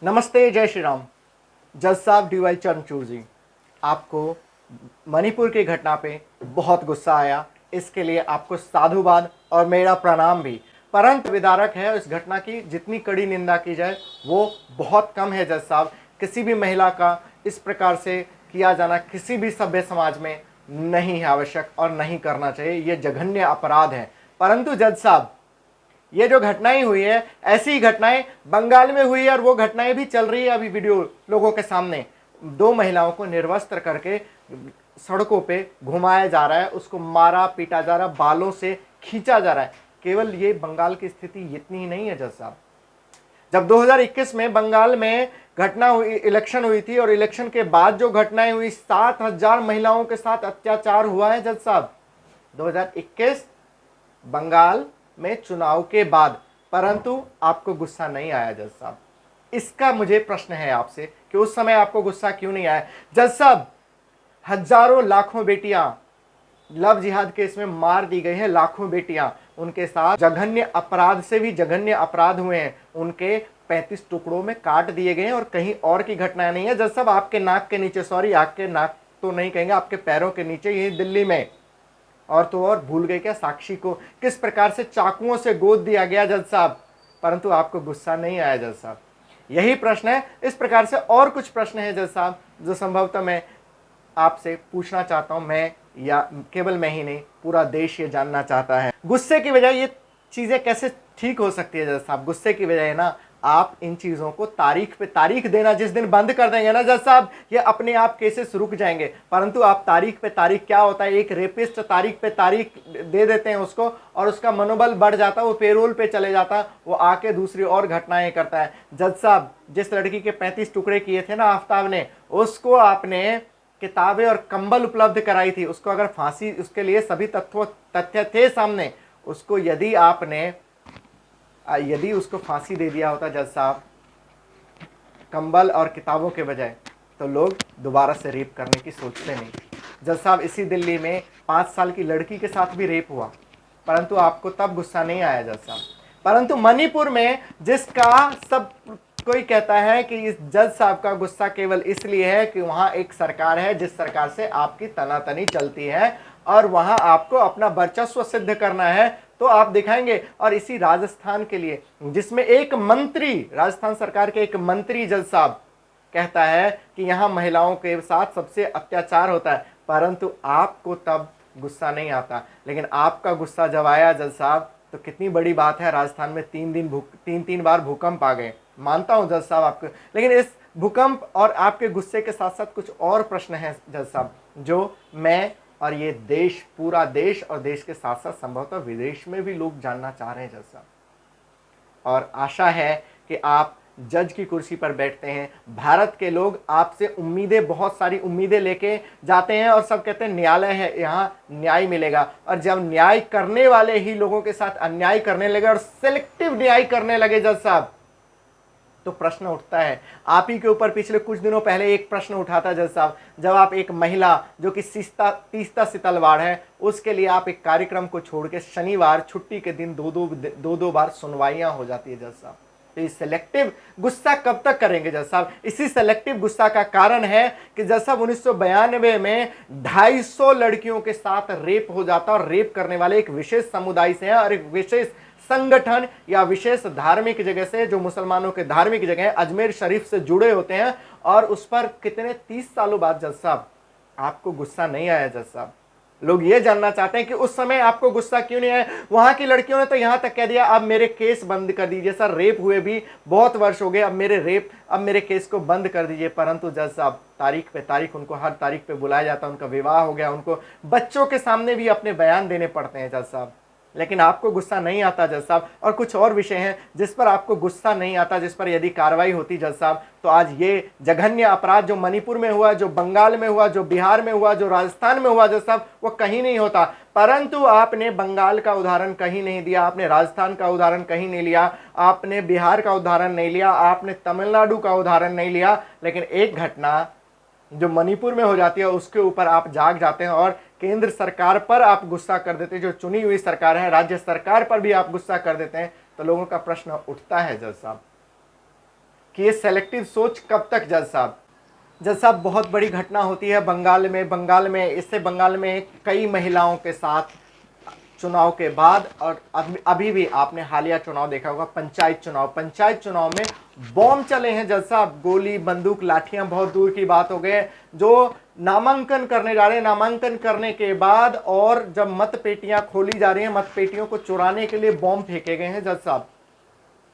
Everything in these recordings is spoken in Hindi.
नमस्ते, जय श्री राम। जज साहब डी वाई चंद्रचूड़ जी, आपको मणिपुर की घटना पे बहुत गुस्सा आया। इसके लिए आपको साधुवाद और मेरा प्रणाम भी। परंतु विदारक है इस घटना की जितनी कड़ी निंदा की जाए वो बहुत कम है। जज साहब, किसी भी महिला का इस प्रकार से किया जाना किसी भी सभ्य समाज में नहीं है आवश्यक और नहीं करना चाहिए। ये जघन्य अपराध है। परंतु जज साहब, ये जो घटनाएं हुई है ऐसी ही घटनाएं बंगाल में हुई है और वो घटनाएं भी चल रही है अभी वीडियो लोगों के सामने। दो महिलाओं को निर्वस्त्र करके सड़कों पे घुमाया जा रहा है, उसको मारा पीटा जा रहा है, बालों से खींचा जा रहा है। केवल ये बंगाल की स्थिति इतनी ही नहीं है जज साहब। जब 2021 में बंगाल में घटना हुई, इलेक्शन हुई थी और इलेक्शन के बाद जो घटनाएं हुई, 7,000 महिलाओं के साथ अत्याचार हुआ है जज साहब। 2021 बंगाल में चुनाव के बाद। परंतु आपको गुस्सा नहीं आया जज साहब। इसका मुझे प्रश्न है आपसे कि उस समय आपको गुस्सा क्यों नहीं आया। जज साहब, हजारों लाखों बेटियां लव जिहाद केस में मार दी गई हैं। लाखों बेटियां, उनके साथ जघन्य अपराध से भी जघन्य अपराध हुए हैं। उनके 35 टुकड़ों में काट दिए गए हैं और कहीं और की घटना नहीं है जज साहब। आपके नाक के नीचे, सॉरी आपके नाक तो नहीं कहेंगे, आपके पैरों के नीचे, यही दिल्ली में। और तो और भूल गए क्या साक्षी को किस प्रकार से चाकुओं से गोद दिया गया जज साहब। परंतु आपको गुस्सा नहीं आया जज साहब। यही प्रश्न है। इस प्रकार से और कुछ प्रश्न है जज साहब जो संभवतः मैं आपसे पूछना चाहता हूं। मैं या केवल मैं ही नहीं, पूरा देश ये जानना चाहता है। गुस्से की वजह ये चीजें कैसे ठीक हो सकती है जज साहब। गुस्से की वजह है ना, आप इन चीजों को तारीख पे तारीख देना जिस दिन बंद कर देंगे ना जज साहब, ये अपने आप केसेस रुक जाएंगे। परंतु आप तारीख पे तारीख, क्या होता है, एक रेपिस्ट तारीख पे तारीख दे देते हैं उसको और उसका मनोबल बढ़ जाता है, वो पेरोल पे चले जाता है, वो आके दूसरी और घटनाएं करता है। जज साहब, जिस लड़की के 35 टुकड़े किए थे ना आफ्ताब ने, उसको आपने किताबें और कंबल उपलब्ध कराई थी। उसको अगर फांसी, उसके लिए सभी तथ्य थे सामने, उसको यदि उसको फांसी दे दिया होता जज साहब कंबल और किताबों के बजाय, तो लोग दोबारा से रेप करने की सोचते नहीं। जज साहब, इसी दिल्ली में 5 साल की लड़की के साथ भी रेप हुआ, परंतु आपको तब गुस्सा नहीं आया जज साहब। परंतु मणिपुर में, जिसका सब कोई कहता है कि इस जज साहब का गुस्सा केवल इसलिए है कि वहां एक सरकार है जिस सरकार से आपकी तनातनी चलती है और वहां आपको अपना वर्चस्व सिद्ध करना है, तो आप दिखाएंगे। और इसी राजस्थान के लिए, जिसमें एक मंत्री, राजस्थान सरकार के एक मंत्री जज साहब कहता है कि यहां महिलाओं के साथ सबसे अत्याचार होता है, परंतु आपको तब गुस्सा नहीं आता। लेकिन आपका गुस्सा जब आया जज साहब, तो कितनी बड़ी बात है, राजस्थान में 3 बार भूकंप आ गए। मानता हूं जज साहब आपको, लेकिन इस भूकंप और आपके गुस्से के साथ साथ कुछ और प्रश्न हैं जज साहब, जो मैं और ये देश, पूरा देश और देश के साथ साथ संभवतः विदेश में भी लोग जानना चाह रहे हैं जज साहब। और आशा है कि आप जज की कुर्सी पर बैठते हैं। भारत के लोग आपसे उम्मीदें, बहुत सारी उम्मीदें लेके जाते हैं और सब कहते हैं न्यायालय है, यहाँ न्याय मिलेगा। और जब न्याय करने वाले ही लोगों के साथ अन्याय करने लगे और सिलेक्टिव न्याय करने लगे जज साहब, तो प्रश्न उठता है। आप ही के ऊपर पिछले कुछ दिनों पहले एक प्रश्न उठा था जज साहब, जब आप एक महिला जो कि तीस्ता सी तलवार है, उसके लिए आप एक कार्यक्रम को छोड़ के शनिवार छुट्टी के दिन दो दो बार सुनवाइयां हो जाती है जज साहब। तो ये सेलेक्टिव गुस्सा कब तक करेंगे जज साहब। इसी सेलेक्टिव गुस्सा का कारण है कि जज साहब 1992 में 250 लड़कियों के साथ रेप हो जाता, और रेप करने वाले एक विशेष समुदाय से है और एक विशेष संगठन या विशेष धार्मिक जगह से, जो मुसलमानों के धार्मिक जगह है, अजमेर शरीफ से जुड़े होते हैं। और उस पर कितने 30 सालों बाद जज साहब आपको गुस्सा नहीं आया जज साहब। लोग ये जानना चाहते हैं कि उस समय आपको गुस्सा क्यों नहीं आया। वहां की लड़कियों ने तो यहां तक कह दिया, अब मेरे केस बंद कर दीजिए सर, रेप हुए भी बहुत वर्ष हो गए, अब मेरे केस को बंद कर दीजिए। परंतु जज साहब, तारीख पे तारीख उनको हर तारीख पे बुलाया जाता है, उनका विवाह हो गया, उनको बच्चों के सामने भी अपने बयान देने पड़ते हैं जज साहब। लेकिन आपको गुस्सा नहीं आता जज साहब। और कुछ और विषय हैं जिस पर आपको गुस्सा नहीं आता, जिस पर यदि कार्रवाई होती जज साहब, तो आज ये जघन्य अपराध जो मणिपुर में हुआ, जो बंगाल में हुआ, जो बिहार में हुआ, जो राजस्थान में हुआ जज साहब, वो कहीं नहीं होता। परंतु आपने बंगाल का उदाहरण कहीं नहीं दिया, आपने राजस्थान का उदाहरण कहीं नहीं लिया, आपने बिहार का उदाहरण नहीं लिया, आपने तमिलनाडु का उदाहरण नहीं लिया। लेकिन एक घटना जो मणिपुर में हो जाती है उसके ऊपर आप जाग जाते हैं और केंद्र सरकार पर आप गुस्सा कर देते हैं, जो चुनी हुई सरकार है, राज्य सरकार पर भी आप गुस्सा कर देते हैं। तो लोगों का प्रश्न उठता है जज साहब, कि ये सेलेक्टिव सोच कब तक जज साहब। जज साहब बहुत बड़ी घटना होती है बंगाल में कई महिलाओं के साथ चुनाव के बाद, और अभी भी आपने हालिया चुनाव देखा होगा, पंचायत चुनाव में बॉम्ब चले हैं जज साहब, गोली बंदूक लाठियां बहुत दूर की बात हो गए। जो नामांकन करने जा रहे हैं, नामांकन करने के बाद और जब मत पेटियां खोली जा रही हैं, मत पेटियों को चुराने के लिए बॉम्ब फेंके गए हैं जज साहब,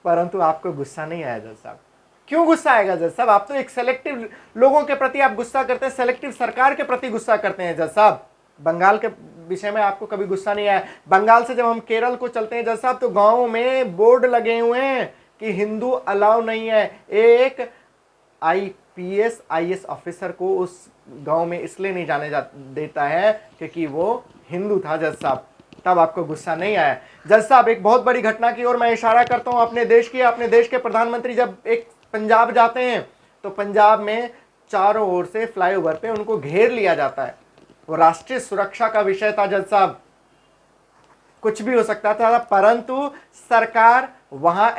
परंतु आपको गुस्सा नहीं आया जज साहब। क्यों गुस्सा आएगा जज साहब? आप तो एक सेलेक्टिव लोगों के प्रति आप गुस्सा करते हैं, सेलेक्टिव सरकार के प्रति गुस्सा करते हैं जज साहब। बंगाल के विषय में आपको कभी गुस्सा नहीं आया? बंगाल से जब हम केरल को चलते हैं जज साहब, तो गांवों में बोर्ड लगे हुए हैं कि हिंदू अलाउ नहीं है। एक आईपीएस आईएएस ऑफिसर को उस गांव में इसलिए नहीं जाने देता है क्योंकि वो हिंदू था जज साहब। तब आपको गुस्सा नहीं आया जज साहब। एक बहुत बड़ी घटना की ओर मैं इशारा करता हूं अपने देश की। अपने देश के प्रधानमंत्री जब एक पंजाब जाते हैं तो पंजाब में चारों ओर से फ्लाईओवर पे उनको घेर लिया जाता है। वो राष्ट्रीय सुरक्षा का विषय था जज साहब, कुछ भी हो सकता था, परंतु सरकार वहां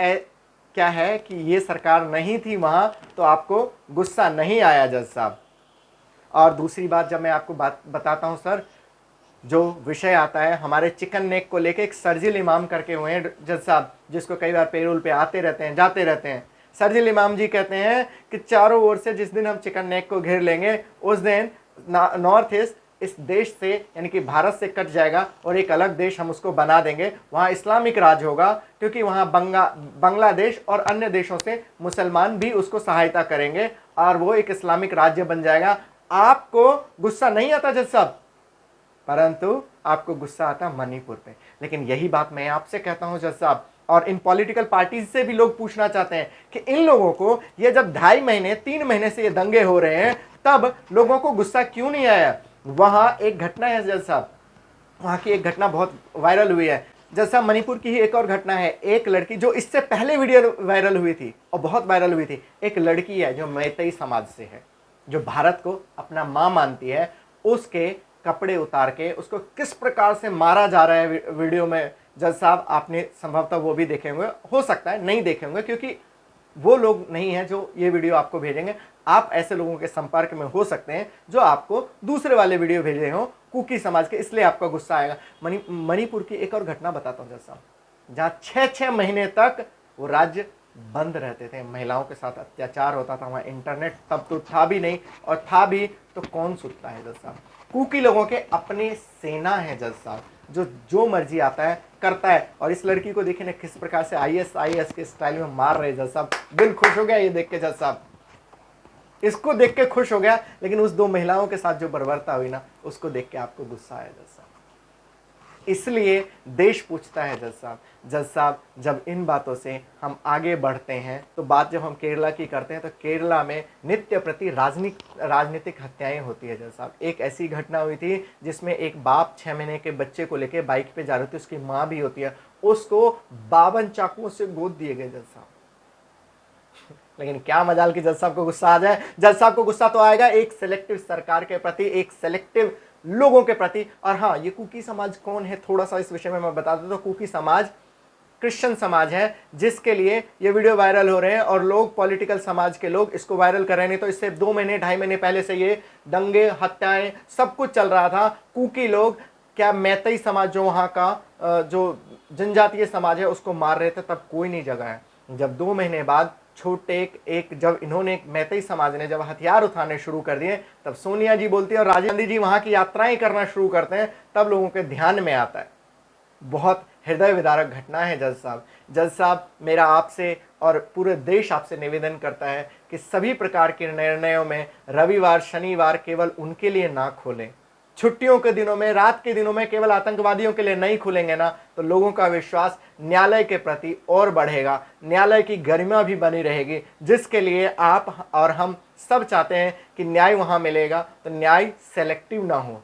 क्या है कि ये सरकार नहीं थी वहां, तो आपको गुस्सा नहीं आया जज साहब। और दूसरी बात जब मैं आपको बात बताता हूं सर, जो विषय आता है हमारे चिकन नेक को लेके, एक सरजिल इमाम करके हुए हैं जज साहब, जिसको कई बार पेरोल पे आते रहते हैं जाते रहते हैं। सरजिल इमाम जी कहते हैं कि चारों ओर से जिस दिन हम चिकन नेक को घेर लेंगे उस दिन नॉर्थ ईस्ट इस देश से यानी कि भारत से कट जाएगा और एक अलग देश हम उसको बना देंगे, वहाँ इस्लामिक राज होगा, क्योंकि वहाँ बांग्लादेश और अन्य देशों से मुसलमान भी उसको सहायता करेंगे और वो एक इस्लामिक राज्य बन जाएगा। आपको गुस्सा नहीं आता जज साहब, परंतु आपको गुस्सा आता मणिपुर पे। लेकिन यही बात मैं आपसे कहता हूं जज साहब, और इन पॉलिटिकल पार्टीज से भी लोग पूछना चाहते हैं कि इन लोगों को ये जब 2.5 महीने 3 महीने से ये दंगे हो रहे हैं, तब लोगों को गुस्सा क्यों नहीं आया? वहां एक घटना है जज साहब, वहां की एक घटना बहुत वायरल हुई है जज साहब। मणिपुर की ही एक और घटना है। एक लड़की जो इससे पहले वीडियो वायरल हुई थी और बहुत वायरल हुई थी, एक लड़की है जो मैतेई समाज से है, जो भारत को अपना मां मानती है, उसके कपड़े उतार के उसको किस प्रकार से मारा जा रहा है वीडियो में जज साहब। आपने संभवतः वो भी देखे होंगे, हो सकता है नहीं देखे होंगे, क्योंकि वो लोग नहीं है जो ये वीडियो आपको भेजेंगे। आप ऐसे लोगों के संपर्क में हो सकते हैं जो आपको दूसरे वाले वीडियो भेजे हो कुकी समाज के, इसलिए आपका गुस्सा आएगा। मणिपुर की एक और घटना बताता हूं जज साहब, जहां 6-6 महीने तक वो राज्य बंद रहते थे, महिलाओं के साथ अत्याचार होता था, वहां इंटरनेट तब तो था भी नहीं, और था भी तो कौन सुनता है जज साहब। कुकी लोगों के अपनी सेना है जज साहब, जो मर्जी आता है करता है। और इस लड़की को देखिए ना किस प्रकार से आईएस के स्टाइल में मार रहे जज साहब। दिल खुश हो गया ये देख के जज साहब, इसको देख के खुश हो गया, लेकिन उस 2 महिलाओं के साथ जो बर्बरता हुई ना, उसको देख के आपको गुस्सा आया जज साहब। इसलिए देश पूछता है जज साहब, जब इन बातों से हम आगे बढ़ते हैं, तो बात जब हम केरला की करते हैं, तो केरला में नित्य प्रति राजनीतिक हत्याएं होती है जज साहब। एक ऐसी घटना हुई थी जिसमें एक बाप 6 महीने के बच्चे को लेकर बाइक पे जा रहे थे, उसकी माँ भी होती है, उसको 52 चाकुओं से गोद दिए गए जज साहब। लेकिन क्या मजाल की जज साहब को गुस्सा आ जाए। जज साहब को गुस्सा तो आएगा एक सेलेक्टिव सरकार के प्रति, एक सेलेक्टिव लोगों के प्रति। और हाँ, ये कुकी समाज कौन है, थोड़ा सा इस विषय में मैं बता दूं तो कुकी समाज क्रिश्चियन समाज है, जिसके लिए ये वीडियो वायरल हो रहे हैं, और लोग पॉलिटिकल समाज के लोग इसको वायरल कर रहे हैं। नहीं तो इससे 2 महीने 2.5 महीने पहले से ये दंगे हत्याएं सब कुछ चल रहा था। कुकी लोग क्या मैतेई समाज जो वहाँ का जो जनजातीय समाज है उसको मार रहे थे, तब कोई नहीं जगा है। जब 2 महीने बाद छोटे एक जब इन्होंने मैतेई समाज ने जब हथियार उठाने शुरू कर दिए, तब सोनिया जी बोलती है और राजीव गांधी जी वहां की यात्राएं करना शुरू करते हैं, तब लोगों के ध्यान में आता है। बहुत हृदय विदारक घटना है जज साहब। जज साहब, मेरा आपसे और पूरे देश आपसे निवेदन करता है कि सभी प्रकार के निर्णयों में रविवार शनिवार केवल उनके लिए ना खोलें। छुट्टियों के दिनों में, रात के दिनों में केवल आतंकवादियों के लिए नहीं खुलेंगे ना, तो लोगों का विश्वास न्यायालय के प्रति और बढ़ेगा, न्यायालय की गरिमा भी बनी रहेगी, जिसके लिए आप और हम सब चाहते हैं कि न्याय वहां मिलेगा, तो न्याय सेलेक्टिव ना हो,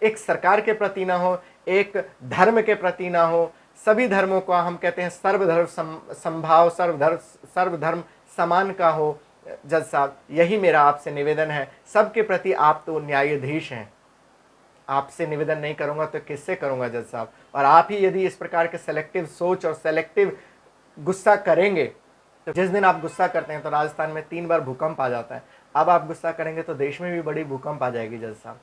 एक सरकार के प्रति ना हो, एक धर्म के प्रति ना हो। सभी धर्मों का हम कहते हैं सर्वधर्म संभाव, सर्वधर्म समान का हो। जज साहब, यही मेरा आपसे निवेदन है। सबके प्रति आप तो न्यायाधीश हैं, आपसे निवेदन नहीं करूंगा तो किससे करूंगा जज साहब। और आप ही यदि इस प्रकार के सेलेक्टिव सोच और सेलेक्टिव गुस्सा करेंगे, तो जिस दिन आप गुस्सा करते हैं तो राजस्थान में 3 बार भूकंप आ जाता है। अब आप गुस्सा करेंगे तो देश में भी बड़ी भूकंप आ जाएगी जज साहब।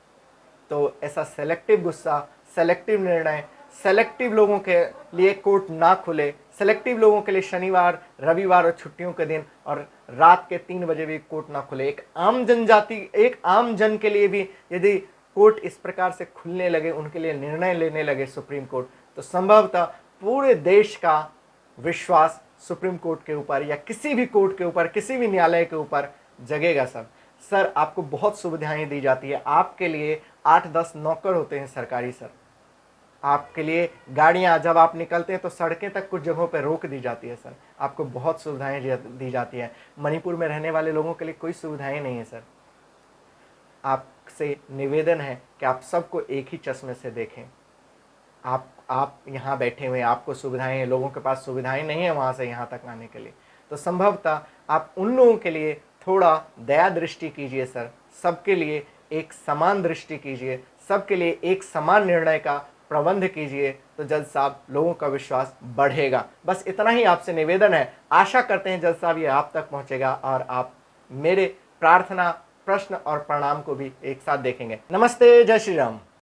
तो ऐसा सेलेक्टिव गुस्सा, सेलेक्टिव निर्णय, सेलेक्टिव लोगों के लिए कोर्ट ना खुले, सेलेक्टिव लोगों के लिए शनिवार, रविवार और छुट्टियों के दिन और रात के 3 बजे भी कोर्ट ना खुले, एक आम जनजाति, एक आम जन के लिए भी यदि कोर्ट इस प्रकार से खुलने लगे, उनके लिए निर्णय लेने लगे सुप्रीम कोर्ट, तो संभवतः पूरे देश का विश्वास सुप्रीम कोर्ट के ऊपर या किसी भी कोर्ट के ऊपर, किसी भी न्यायालय के ऊपर जगेगा सर, आपको बहुत सुविधाएं दी जाती है। आपके लिए 8-10 नौकर होते हैं सरकारी सर। आपके लिए गाड़ियां, जब आप निकलते हैं तो सड़कें तक कुछ जगहों पर रोक दी जाती है सर। आपको बहुत सुविधाएं दी जाती है। मणिपुर में रहने वाले लोगों के लिए कोई सुविधाएं नहीं है सर। आपसे निवेदन है कि आप सबको एक ही चश्मे से देखें। आप यहाँ बैठे हुए, आपको सुविधाएं हैं, लोगों के पास सुविधाएं नहीं है वहाँ से यहाँ तक आने के लिए, तो संभवतः आप उन लोगों के लिए थोड़ा दया दृष्टि कीजिए सर। सबके लिए एक समान दृष्टि कीजिए, सबके लिए एक समान निर्णय का प्रबंध कीजिए, तो जज साहब लोगों का विश्वास बढ़ेगा। बस इतना ही आपसे निवेदन है। आशा करते हैं जज साहब ये आप तक पहुँचेगा और आप मेरे प्रार्थना, प्रश्न और प्रणाम को भी एक साथ देखेंगे। नमस्ते, जय श्री राम।